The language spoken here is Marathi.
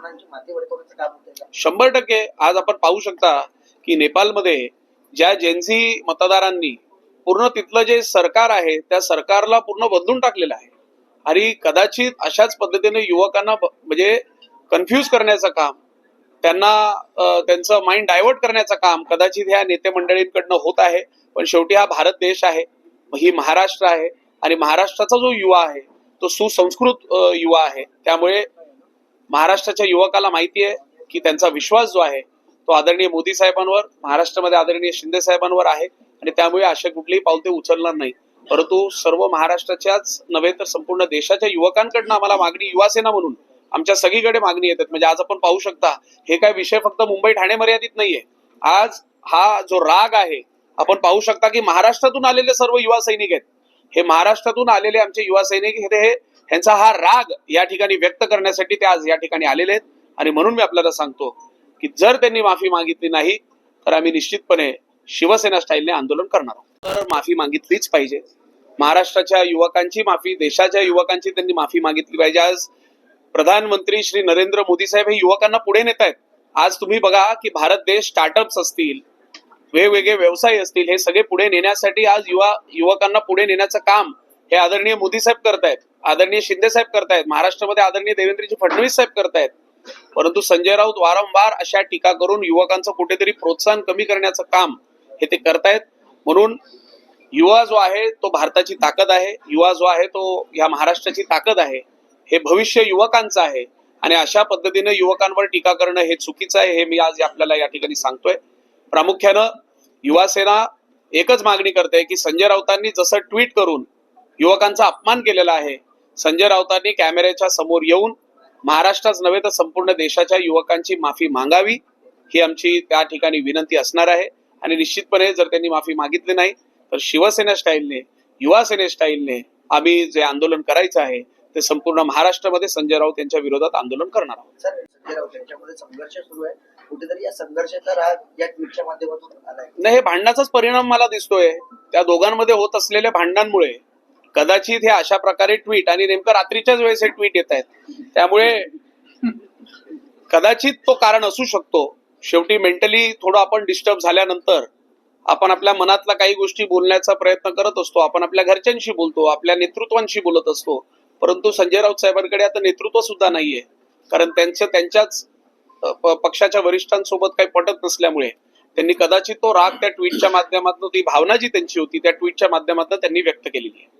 तरुणांची माती वडकवण्याचं काम होतंय का? 100% आज आपण पाहू शकता की नेपाळमध्ये ज्या जेन्झी मतदारांनी पूर्ण तिथलं जे सरकार आहे त्या सरकारला पूर्ण बदलून टाकलेलं आहे आणि कदाचित अशाच पद्धतीने युवकांना म्हणजे कन्फ्यूज करण्याचं काम, त्यांना त्यांचं माइंड डायव्हर्ट करण्याचं काम कदाचित ह्या नेते मंडळींकडनं होत आहे. पण शेवटी हा भारत देश आहे, ही महाराष्ट्र आहे आणि महाराष्ट्राचा जो युवा आहे तो सुसंस्कृत युवा आहे. त्यामुळे महाराष्ट्राच्या युवकाला माहिती आहे की त्यांचा विश्वास जो आहे तो आदरणीय मोदी साहेबांवर, महाराष्ट्रामध्ये आदरणीय शिंदे साहेबांवर आहे आणि त्यामुळे अशा कुठलीही पावले उचलणार नाही. परंतु सर्व महाराष्ट्राच्याच नव्हे तर संपूर्ण देशाच्या युवकांकडनं आम्हाला मागणी, युवासेना म्हणून आमच्या सगळीकडे मागणी येतात. म्हणजे आज आपण पाहू शकता हे काय विषय फक्त मुंबई ठाणे मर्यादित नाहीये. आज हा जो राग आहे आपण पाहू शकता की महाराष्ट्रातून आलेले सर्व युवा सैनिक आहेत, हे महाराष्ट्रातून आलेले आमचे युवा सैनिक हे ह्यांचा हा राग या ठिकाणी व्यक्त करण्यासाठी ते आज या ठिकाणी आलेले आहेत. आणि म्हणून मी आपल्याला सांगतो की जर त्यांनी माफी मागितली नाही तर आम्ही निश्चितपणे शिवसेना स्टाईलने आंदोलन करणार आहोत. तर माफी मागितलीच पाहिजे. महाराष्ट्राच्या युवकांची माफी, देशाच्या युवकांची त्यांनी माफी मागितली पाहिजे. आज प्रधानमंत्री श्री नरेंद्र मोदी साहेब हे युवकांना पुढे नेत आहेत. आज तुम्ही बघा की भारत देश स्टार्टअप्स असतील, वेगवेगळे व्यवसाय असतील, हे सगळे पुढे नेण्यासाठी आज युवकांना पुढे नेण्याचं काम हे आदरणीय मोदी साहेब करतायत, आदरणीय शिंदे साहेब करतायत, महाराष्ट्रामध्ये आदरणीय देवेंद्रजी फडणवीस साहेब करतायत. परंतु संजय राऊत वारंवार अशा टीका करून युवकांचं कुठेतरी प्रोत्साहन कमी करण्याचं काम हे ते करतायत. म्हणून युवा जो आहे तो भारताची ताकद आहे, युवा जो आहे तो या महाराष्ट्राची ताकद आहे, हे भविष्य युवकांचं आहे आणि अशा पद्धतीने युवकांवर टीका करणं हे चुकीचं आहे. हे मी आज आपल्याला या ठिकाणी सांगतोय. प्रामुख्यानं युवासेना एकच मागणी करते की संजय राऊतांनी जसं ट्विट करून युवकांचा अपमान केलेला आहे, संजय राऊतांनी कॅमेऱ्याच्या समोर येऊन महाराष्ट्राच नव्हे तर संपूर्ण देशाच्या युवकांची माफी मागावी, ही आमची त्या ठिकाणी विनंती असणार आहे. आणि निश्चितपणे जर त्यांनी माफी मागितली नाही तर शिवसेना स्टाईलने, युवा सेना स्टाईलने आम्ही जे आंदोलन करायचं आहे ते संपूर्ण महाराष्ट्रामध्ये संजय राऊत यांच्या विरोधात आंदोलन करणार आहोत. सर, संजय राऊत यांच्यामध्ये संघर्ष सुरू आहे, कुठेतरी या संघर्षाचा राग या ट्विटच्या माध्यमातून आलाय. नाही, हे भांडणाचाच परिणाम मला दिसतोय. त्या दोघांमध्ये होत असलेल्या भांडणांमुळे कदाचित हे अशा प्रकारे ट्विट, आणि नेमकं रात्रीच्याच वेळेस हे ट्विट येत आहेत, त्यामुळे कदाचित तो कारण असू शकतो. शेवटी मेंटली थोडं आपण डिस्टर्ब झाल्यानंतर आपण आपल्या मनातल्या काही गोष्टी बोलण्याचा प्रयत्न करत असतो, आपण आपल्या घरच्यांशी बोलतो, आपल्या नेतृत्वांशी बोलत असतो. परंतु संजय राऊत साहेबांकडे आता नेतृत्व सुद्धा नाहीये, कारण त्यांच्याच पक्षाच्या वरिष्ठांसोबत काही पटत नसल्यामुळे त्यांनी कदाचित तो राग त्या ट्विटच्या माध्यमातून, ती भावना जी त्यांची होती त्या ट्विटच्या माध्यमातून त्यांनी व्यक्त केलेली आहे.